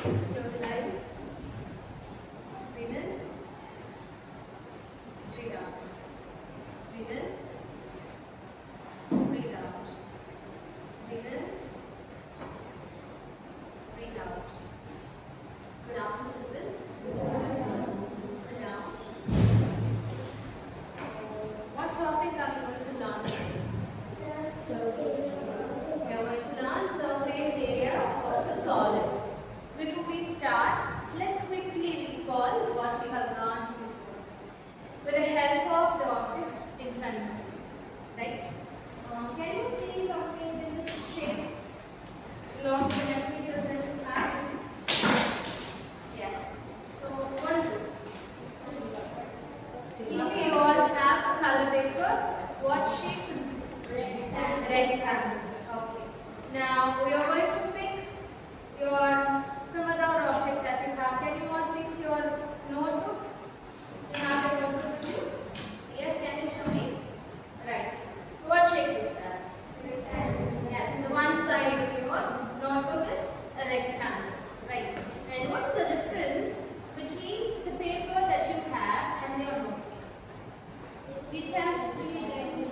Close your eyes. Breathe in. Breathe out. Breathe in. Breathe out. Breathe in. Breathe out. Good afternoon, children. Sit down. So, what topic are we going to learn today? We are going to learn surface area of the solids. Before we start, let's quickly recall what we have learned before with the help of the objects in front of you. Right? Can you see something in this shape? Along the materials that you have? Yes. So, what is this? If you all have a color paper, what shape is this? Rectangle. Okay. Now, we are going to pick some other object that you have. Can you all pick your notebook? You have your notebook with you? Yes, can you show me? Right. What shape is that? Rectangle. Yes, the one side of your notebook is a rectangle. Right. And what is the difference between the paper that you have and your notebook? We can see it.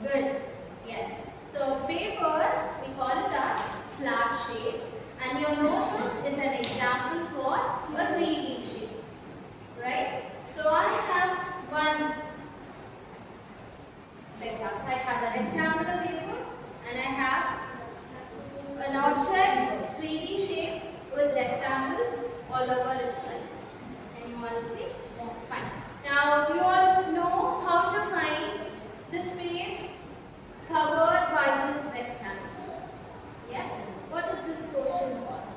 Good. Yes. So paper, we call it as flat shape, and your notebook is an example for a 3D shape. Right? So I have I have a rectangular paper, and I have an object 3D shape with rectangles all over its sides. And you want to see? Fine. Now you all know how to find the space covered by this rectangle. Yes? What is this portion called?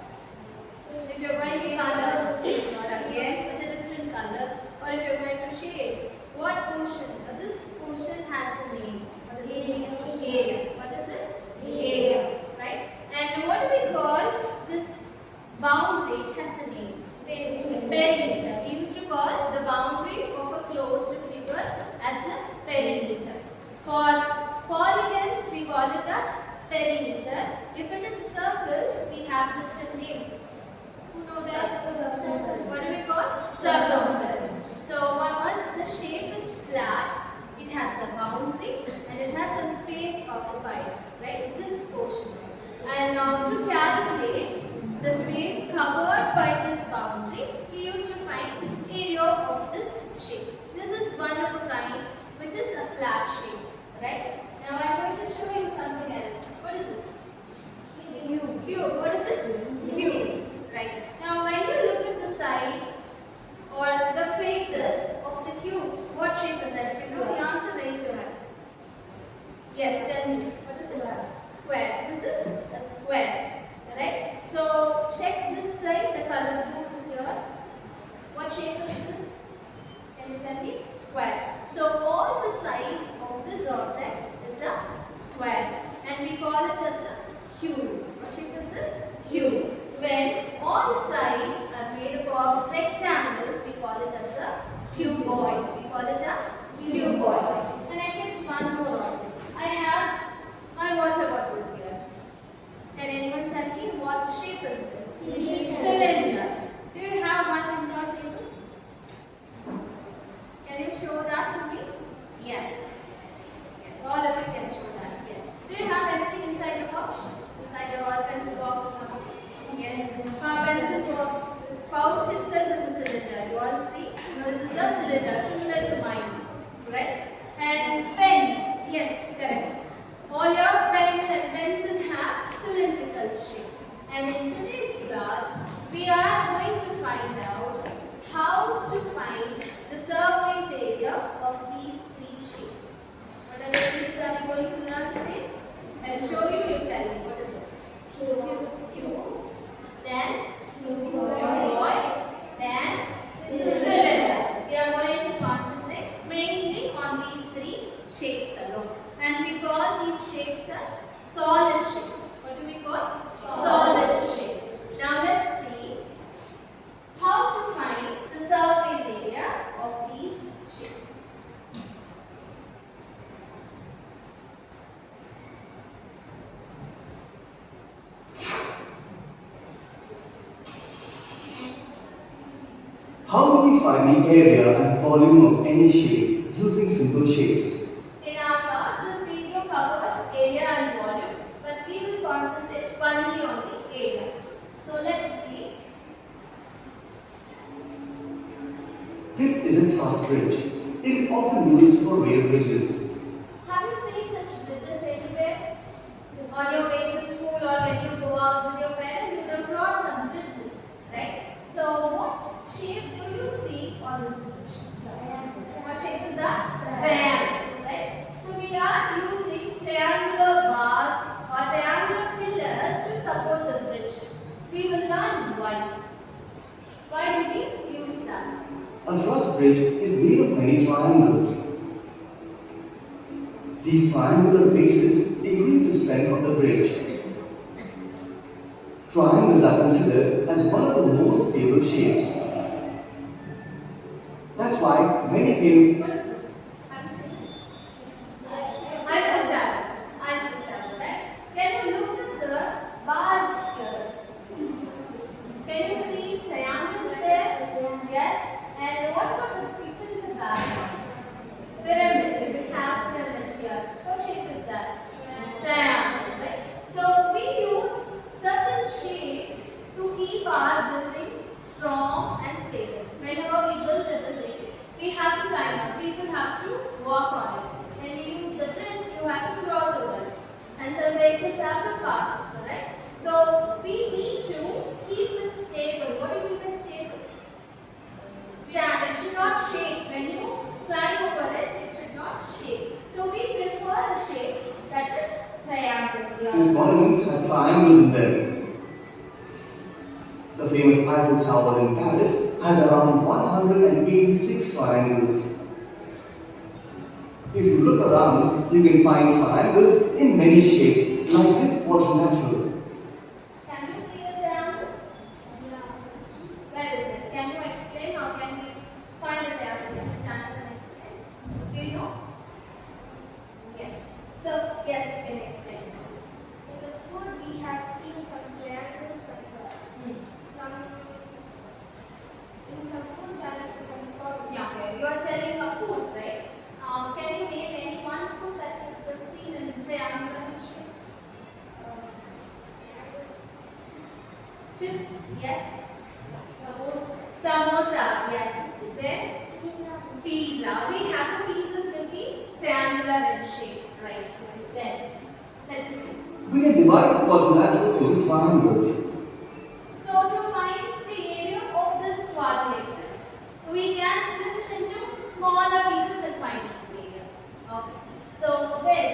If you're going to color this paper again with a different color, or if you're going to shade, what portion? This portion has a name. What is it? Area. What is it? Area. Right? And what do we call this boundary? It has a name. Perimeter. We used to call the boundary of a closed figure as the perimeter. For polygons, we call it as perimeter. If it is circle, we have different name. Who knows that? What do we call? Circumference. So once the shape is flat, it has a boundary and it has some space occupied, right? This portion. And now to calculate the space covered by this boundary, we used to find area of this shape. This is one of a kind, which is a flat shape. Right? Now I am going to show you something else. What is this? Cube. What is it? Cube. Right. Now when you look at the side or the faces of the cube, what shape is that? If you know the answer, raise your hand. Yes, tell me. What is it? Square. This is a square. Right? So check this side. The color blue is here. What shape is this? Can you tell me? Square. So all the sides of this object is a square, and we call it as a cube. What shape is this? Cube. When all sides are made up of rectangles, we call it as a cuboid. We call it as cuboid. And I get one more object. I have my water bottle here. Can anyone tell me what shape is this? Cylinder. Do you have one in your table? Can you show that to me? Yes. Yes, all of you can show that. Yes. Do you have anything inside the box? Inside your pencil box or something? Yes. Pencil box. Pouch itself is a cylinder. You all see? This is a cylinder, similar to mine. Right? And pen. Yes, correct. All your pen and pencil have cylindrical shape. And in today's class, we are going to find out how to find the surface area of these three shapes. What are the shapes are we going to learn today? I'll show you, you tell me. What is this? Cube. Then cuboid. Then cylinder. We are going to concentrate How do we find the area and volume of any shape using simple shapes? In our class, this video covers area and volume, but we will concentrate only on the area. So let's see. This is a truss bridge. It is often used for rail bridges. Have you seen such bridges anywhere? On your way to school or when you go out with your parents, you will cross some bridges, right? So what shape do you see on this bridge? What shape is that? Triangle, right? So we are using triangular bars or triangular pillars to support the bridge. We will learn why. Why do we use that? A truss bridge is made of many triangles. These triangular bases increase the strength of the bridge. Triangles are considered as one of the most stable shapes. That's why many famous What is this? Have you seen it? Eiffel Tower. Eiffel Tower, right? Can you look at the bars here? Can you see triangles there? Yes. And what about the picture in the background? Pyramid. We have pyramid here. What shape is that? Triangle, right? So we use certain shapes to keep our building strong and stable. Whenever we build a building, we have to climb up. People have to walk on it. When we use the bridge, you have to cross over it. And some vehicles have to pass it, right? So we need to keep it stable. What do you mean by stable? Stand. It should not shake. When you climb over it, it should not shake. So we prefer a shape that is triangular. These monuments have triangles in them. The famous Eiffel Tower in Paris has around 186 triangles. If you look around, you can find triangles in many shapes, like this quadrilateral. Can you see the triangle? Yeah. Where is it? Can you explain or can we find a triangle? Can you stand up and explain? Do you know? Yes. So, yes, you can explain. In the food, we have seen some triangles like in some foods and some sauces. Yeah, okay. You are telling a food, right? Can you name any one food that was seen in triangular shapes? Chips, yes. Samosa, yes. Then pizza. We have the pizzas will be triangular in shape, right? Then let's see. We can divide the quadrilateral into triangles. So to find the area of this quadrilateral, we can split it into smaller pieces and find its area. Okay. So then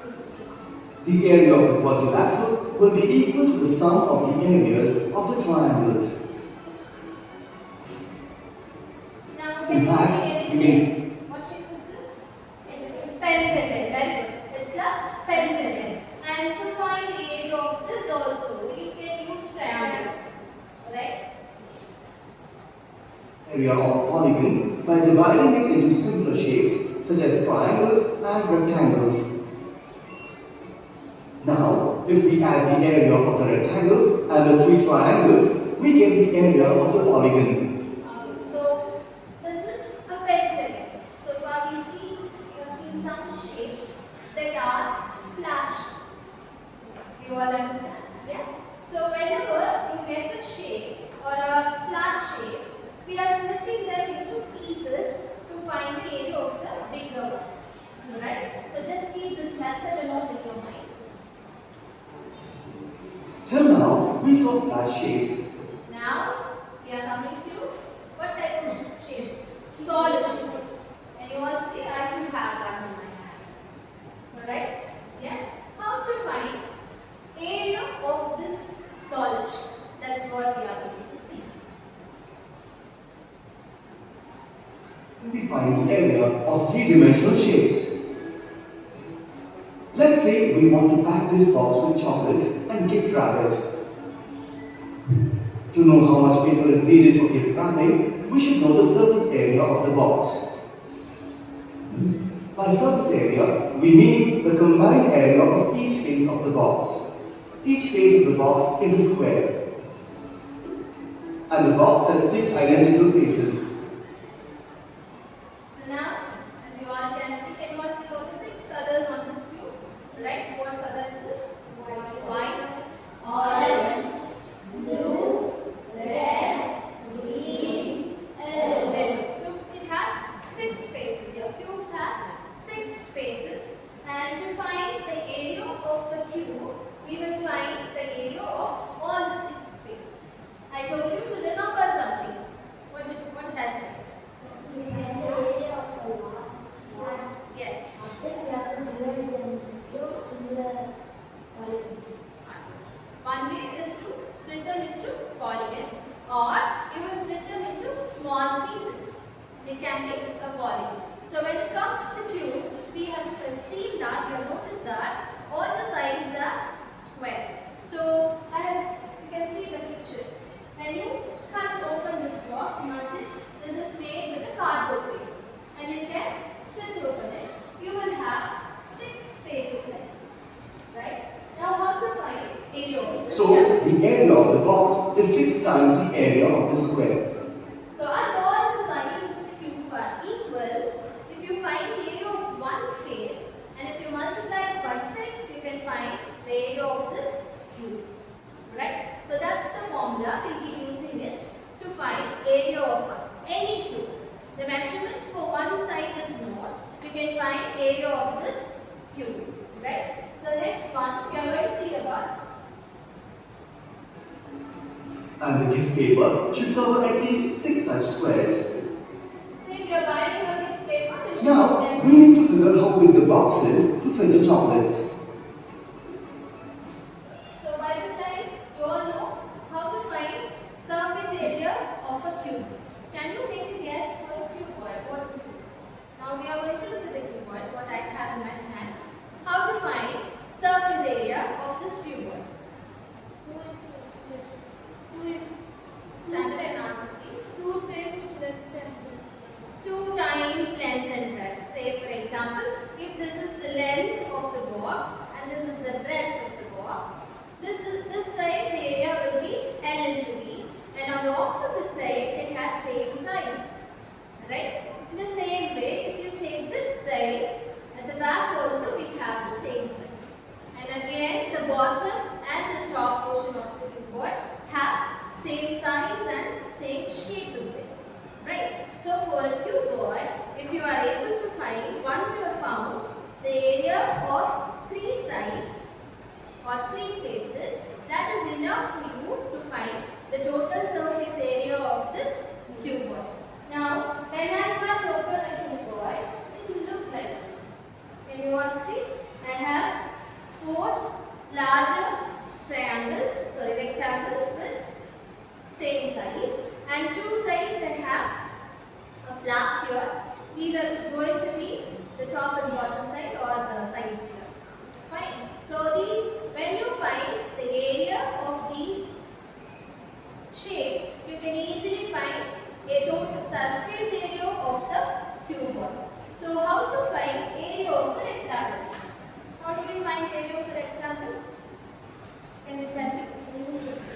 we see. The area of the quadrilateral will be equal to the sum of the areas of the triangles. Now In can fact, you see any you shape? What shape is this? It is pentagon. Very good. It's a pentagon. And to find the area of this also, we can use triangles. Right? Area of a polygon by dividing it into simpler shapes such as triangles and rectangles. Now, if we add the area of the rectangle and the three triangles, we get the area of the polygon. Okay. So this is a pentagon. So far we have seen some shapes that are flat shapes. You all understand? Yes? So whenever you get a shape or a flat shape, we are splitting them into pieces to find the area of the bigger one. Right? So just keep this method along with your mind. Till now, we saw flat shapes. Now we are coming to what type of shapes? Solid shapes. And you all see I do have that in my hand. Alright? Yes? How to find area of this solid shape? That's what we are going to see. We find the area of three-dimensional shapes. Let's say we want to pack this box with chocolates and gift wrap it. To know how much paper is needed for gift wrapping, we should know the surface area of the box. By surface area, we mean the combined area of each face of the box. Each face of the box is a square. and the box has 6 identical faces. So now, as you all can see, can you all see all the 6 colors on this cube? Right? What color is this? White, orange, blue, red, green, and yellow. So it has 6 spaces. Your cube has 6 spaces. And to find the area of the cube, we will find the area of all the 6 spaces. I told you to remember something. What did I say? Yes. One way is to split them into polygons, or you will split them into small pieces. They can be a polygon. So when it comes to the cube, we have seen that, you have noticed that all the sides are squares. So you can see the picture. When you cut open this box, imagine this is made with a cardboard paper, and you can split open it. You will have 6 spaces like this, right? Now how to find area of this? So the area of the box is 6 times the area of the square. So as all the sides of the cube are equal, if you find area of one face, and if you multiply it by 6, you can find the area of this cube. Right? So that's the formula. We'll be using it to find area of any cube. The measurement for one side is known. We can find area of this cube. Right? So next one, we are going to see about. And the gift paper should cover at least 6 such squares. So if you are buying a gift paper, you should Now, we need to figure how big the box is to fill the chocolates. So by this time, you all know how to find surface area of a cube. Can you make a guess for a cuboid? Now we are going to look at the cuboid, what I have in my hand. How to find surface area of this cuboid? Stand up and answer please. 2 times length and breadth. Say for example, if this is the length of the box and this is the breadth of the box, this side the area will be L into B, and on the opposite side it has same size. Right? In the same way, if you take this side, at the back also we have the same size. And again, the bottom and the top portion of the cuboid have same size and same shape as well. Right? So for a cuboid, if you are able to find, once you have found the area of 3 sides or 3 faces, that is enough for you to find the total surface area of this cuboid. Now, when I cut open a cuboid, it will look like this. Can you all see? I have 4 larger rectangles with same size, and 2 sides I have a flap here. These are going to be the top and bottom side or the sides here. Fine. So when you find the area of these shapes, you can easily find a total surface area of the cuboid. So how to find area of the rectangle? How do we find area of the rectangle? Can you tell me?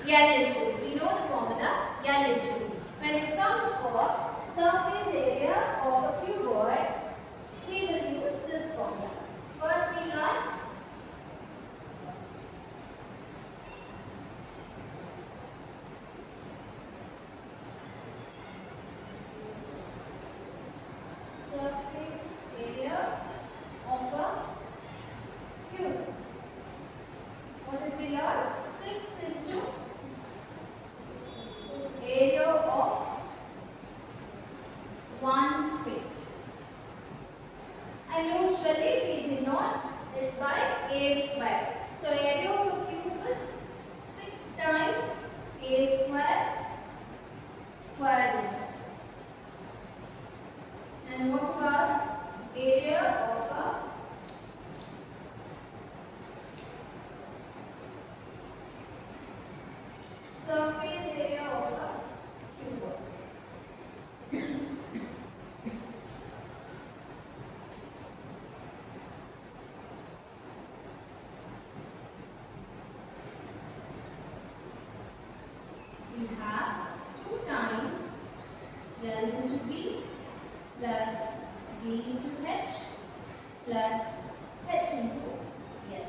L into. We know the formula L into. When it comes for surface area of a cuboid, we will use this formula. First we learned surface area of a cube. What did we learn? 6 into area of one face. And usually we denote it by a square. So area of a cube is 6 times a square units. And what about area of a surface area of a cuboid? You have 2 L into B plus B into H plus H into L.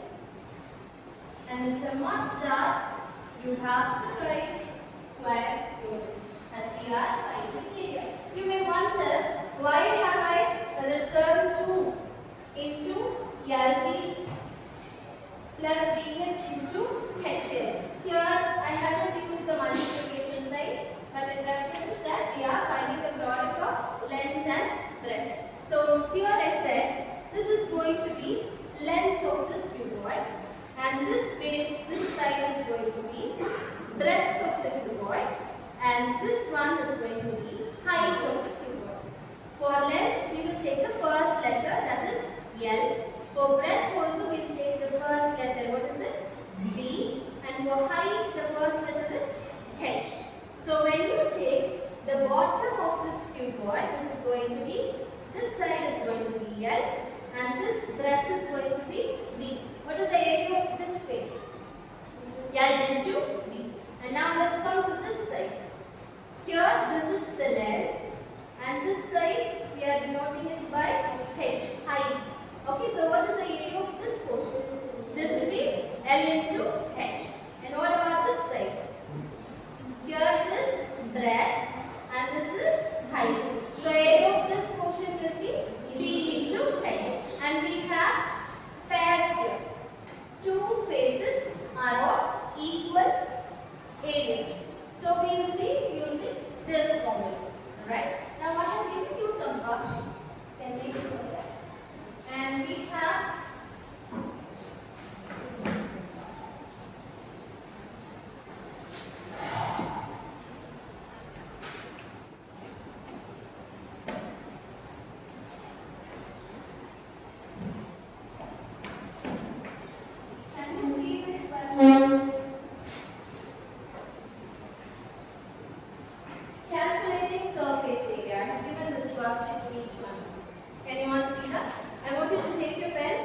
And it's a must that you have to write square units as we are finding area. You may wonder, why have I returned 2 into LB plus BH into HL? Here I have not used the multiplication sign, but it represents that we are finding the product of length and breadth. So here I said this is going to be length of this cuboid, and this base, this side is going to be breadth of the cuboid, and this one is going to be height of the cuboid. For length, we will take the first letter, that is L. For breadth also, we will take the first letter, what is it? B. And for height, the first letter is H. So when you take the bottom of this cuboid, this is going to be, this side is going to be L, and this breadth is going to be B. What is the area of this space? L into B. And now let's come to this side. Here, this is the length, and this side we are denoting it by H, height. Okay, so what is the area of this portion? This will be L into H. And what about this side? Here this breadth, and this is height. So area of this portion will be B into H. And we have pairs here. Two faces are of equal area. So we will be using this formula. Alright. Now I have given you some worksheet. Can make use of that. And we have can you see this question? Calculating surface area. I have given this worksheet to each one. Can you all see that? I want you to take your pen,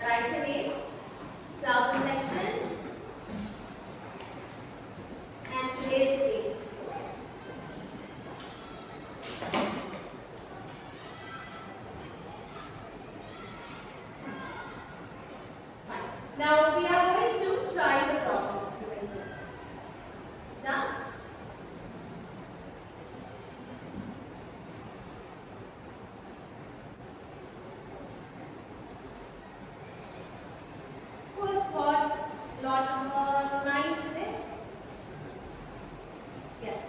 write your name, class section, and today's date. Fine. Now we are going to try the problems given here. Done? Who has got lot number 9 today? Yes.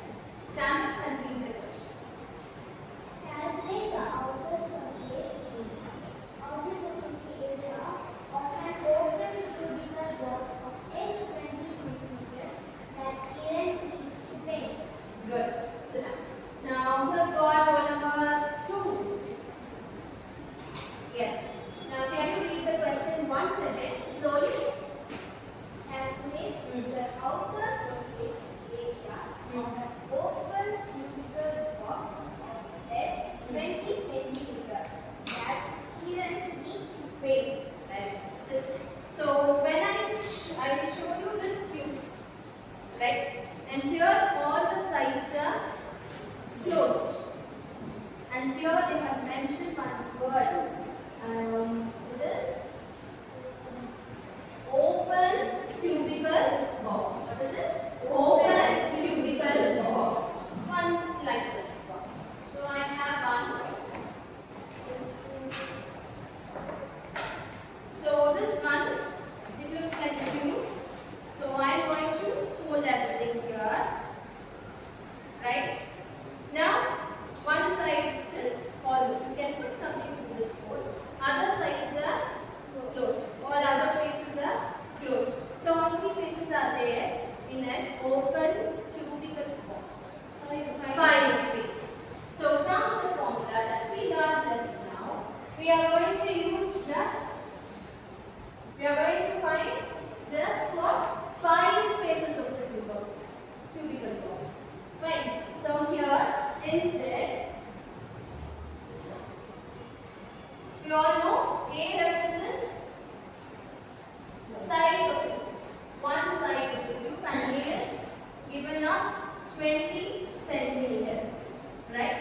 Stand up and read the question. Calculate the outer surface area of an open cubical box of h 20 cm that Kiran needs to paint. Good. Sit down. Now, who has got roll number 2? Yes. Now, can you read the question once again, slowly? Calculate the outer surface area of an open cubical box of h 20 cm that Kiran needs to paint. Well, sit. So, when I show you this cube, right? And here all the sides are closed. And here they have mentioned one word. It is open cubical box. What is it? Open cubical box. One like this one. So I have one. So this one, it looks like a cube. So I'm going to fold everything here. Right? Now, one side is all. You can put something in this fold. Other sides are closed. All other faces are closed. So how many faces are there in an open cubical box? 5 faces. So from the formula that we learned just now, we are going to use we are going to find just for 5 faces of the cubical box. Fine. So here instead, we all know A represents side of the cube, one side of the cube, and A is given us 20 centimeter, right?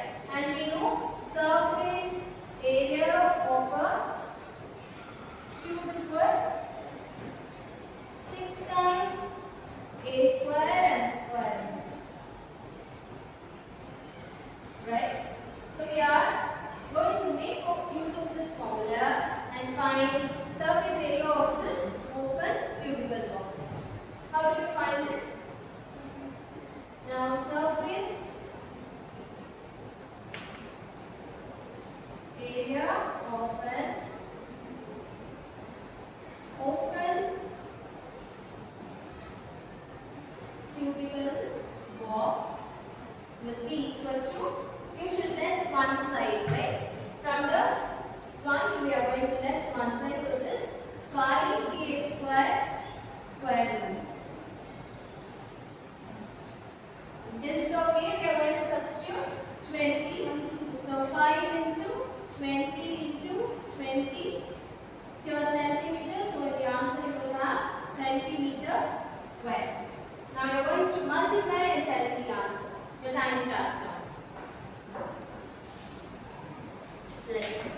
cubical box will be equal to, you should less one side, right? From the one we are going to less one side, so it is 5a square units. Instead of a, we are going to substitute 20. So 5 into 20 into 20. Here centimeter, so the answer you will have centimeter square. Now you are going to multiply and tell the answer. Your time starts now. Let's see.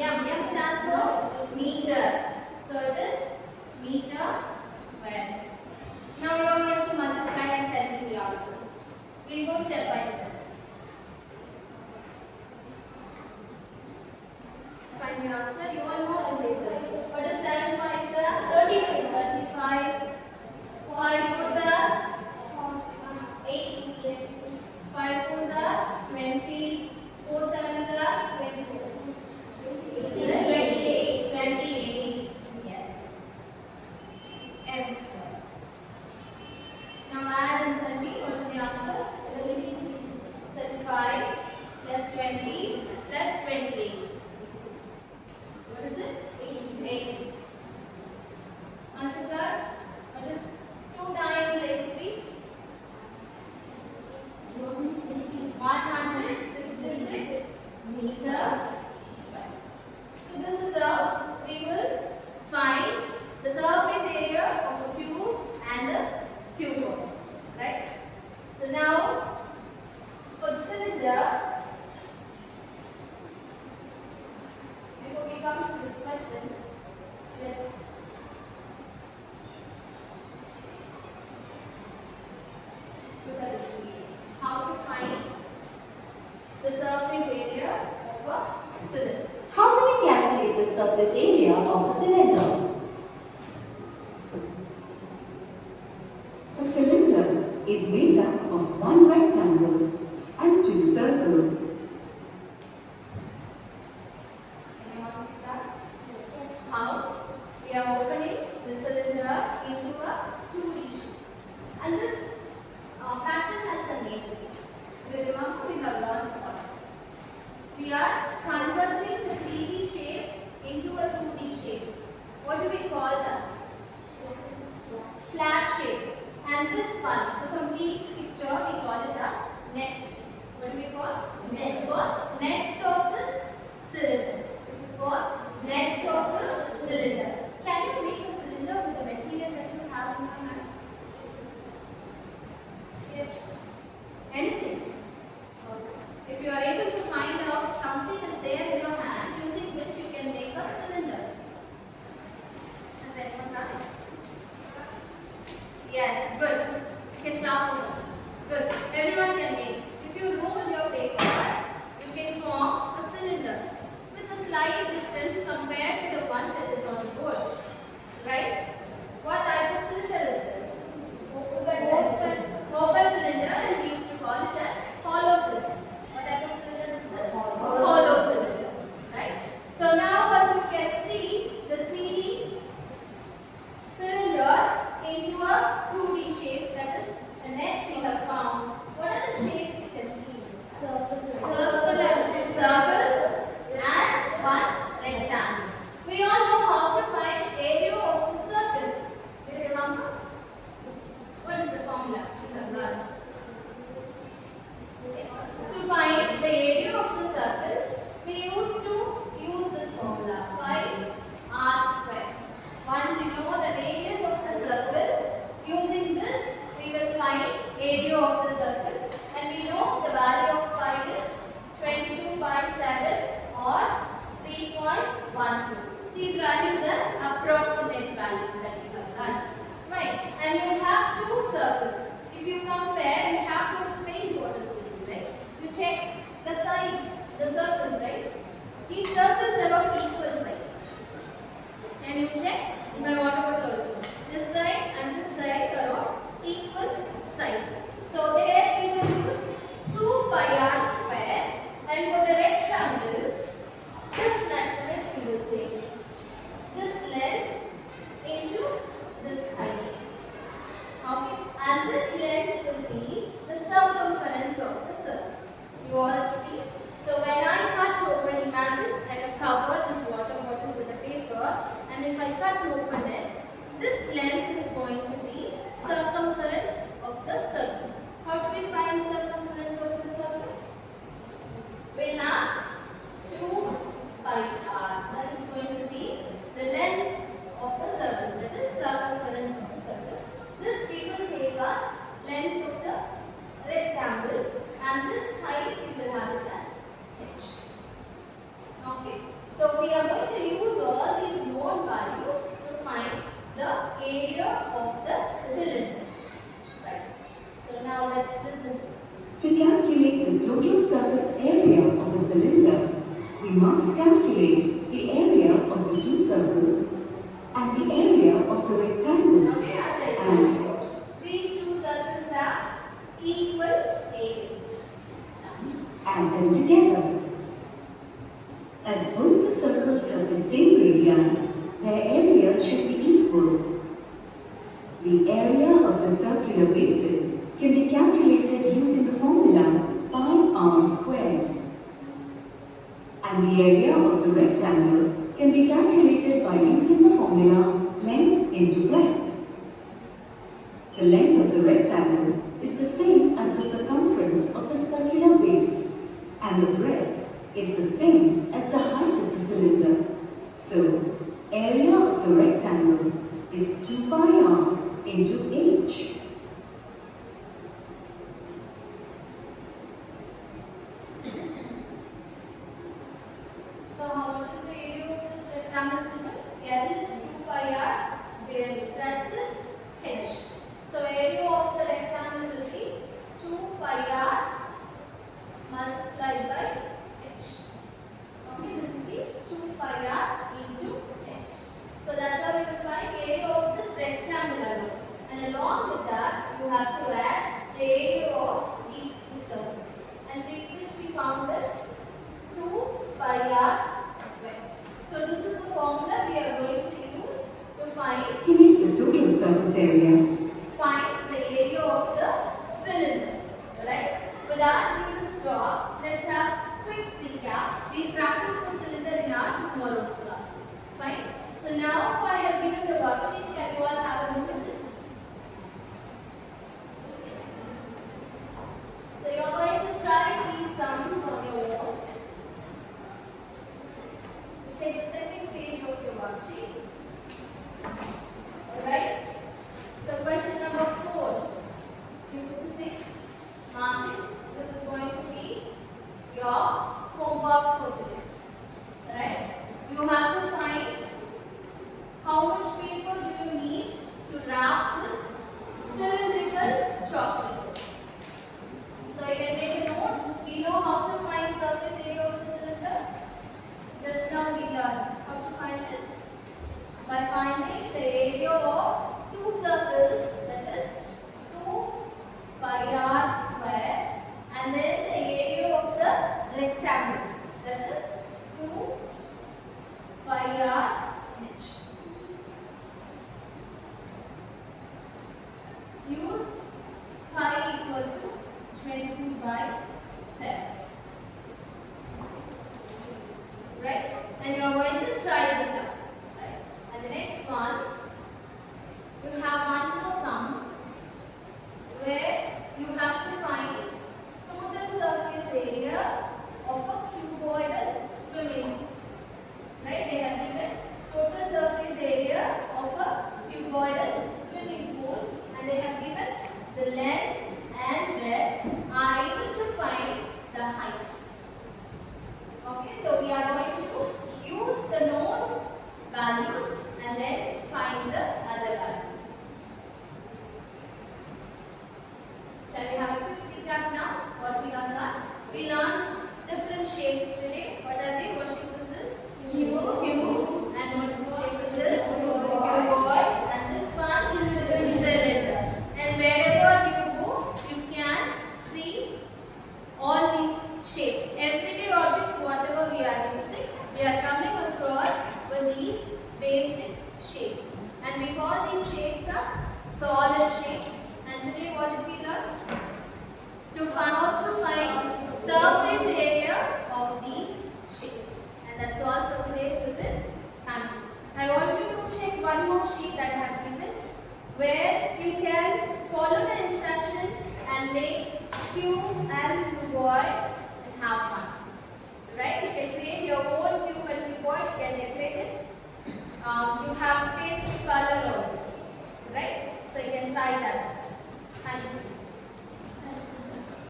M. M stands for meter. So it is meter square. We'll go step by step. Find the answer. You all know how to take this. What is 7 5s are? 35. 35. 5 4s are? 8. 5 4s are? 20. 4 7s are? 28. 28. Yes. M square. Now add and tell me what is the answer? 35 plus 20 plus 28. What is it? 8. Answer that? What is 2 times 83? 166 meter square. So this is how we will find the surface area of a cube and the cuboid. Right? So now for the cylinder, before we come to this question, let's look at this video. How to find the surface area of a cylinder. How do we calculate the surface area of a cylinder? A cylinder is made up of one rectangle and two circles. Anyone see that? How we are opening the cylinder into a 2D shape. And this pattern has a name. You remember we have learned points. We are converting the 3D shape into a 2D shape. What do we call that? Flat shape. And this one, the complete picture, we call it as net. What do we call? Net. It's called net of the cylinder. This is called net of the cylinder. Can you make a cylinder with the material that you have in your hand? Yes. Anything. Okay. If you are able to find out something is there in your hand using which you can make a cylinder. Has anyone done it? Yes, good. You can clap for them. Good. Everyone can make. If you roll your paper, you can form a cylinder with a slight difference compared to the one that is on the board. Right? What type of cylinder is this? Open cylinder, and we used to call it as hollow cylinder. What type of cylinder is this? Hollow cylinder. Right? So now as you can see, the 3D cylinder into a 2D shape, that is the net we have found. What are the shapes you can see? Circles and one rectangle. We all know how to find area of the circle. Do you remember? What is the formula we have learned? To find the area of the circle, we used to use this formula, pi r square. Once you know the radius of the circle, using this we will find area of the circle, and we know the value of pi is 22 by 7 or 3.12. These values are approximate values that we have learned. Right? And you have two circles. If you compare, you have to explain what is it, right? You check the sides, the circles, right? These circles are of equal size. Can you check? In my water bottle also. This side and this side are of equal size. So there we will use 2 pi r square, and for the rectangle, this measurement we will take this length into this height. Okay, and this length will be the circumference of the circle. You all see? So when I cut open, imagine I have covered this water bottle with a paper, and if I cut open it, this length is going to be circumference of the circle. How do we find circumference of the circle? We have 2 pi r. That is going to be the length of the circle. That is circumference of the circle. This we will take as length of the rectangle, and this height we will have it as h. Okay. So we are going to use all these known values to find the area of the cylinder. Right. So now let's listen to it. To calculate the total surface area of a cylinder, we must calculate the area of the two circles and the area of the rectangle. Okay, as I told you, these two circles have equal area. Add them together. As both the circles have the same radii, their areas should be equal. The area of the circular bases can be calculated using the formula pi r squared. And the area of the rectangle can be calculated by using the formula length into breadth. The length of the rectangle is the same as the circumference of the circular base, and the breadth is the same as the height of the cylinder. So, area of the rectangle is 2 pi r into h. So how much is the area of this rectangle, children? L is 2 pi r, where breadth is h. So area of the rectangle will be 2 pi r multiplied by h. Okay, this will be 2 pi r into h. So that's how we will find area of this rectangle. And along with that, you have to add the area of these two circles. And which we found is 2 pi r square. So this is the formula we are going to use to find Calculate the total surface area. the area of the cylinder. Alright? For that we will stop. Let's have quick recap. We practiced for cylinder in our tomorrow's class. Fine? So now I have given the worksheet. Can you all have a look at it? So you are going to try these sums on your own. You take the second page of your worksheet. Alright? So question number 4. You put a tick, mark it. This is going to be your homework for today. Alright? You have to find how much paper do you need to wrap this cylindrical chocolate box. So you can make a note. We know how to find surface area of the cylinder. Just now we learned how to find it by finding the area of two circles, that is 2 pi r square, and then the area of the rectangle, that is 2 pi r h. Use pi equal to 20 by 7. Right? And you are going to try this out. Right? And the next one, you have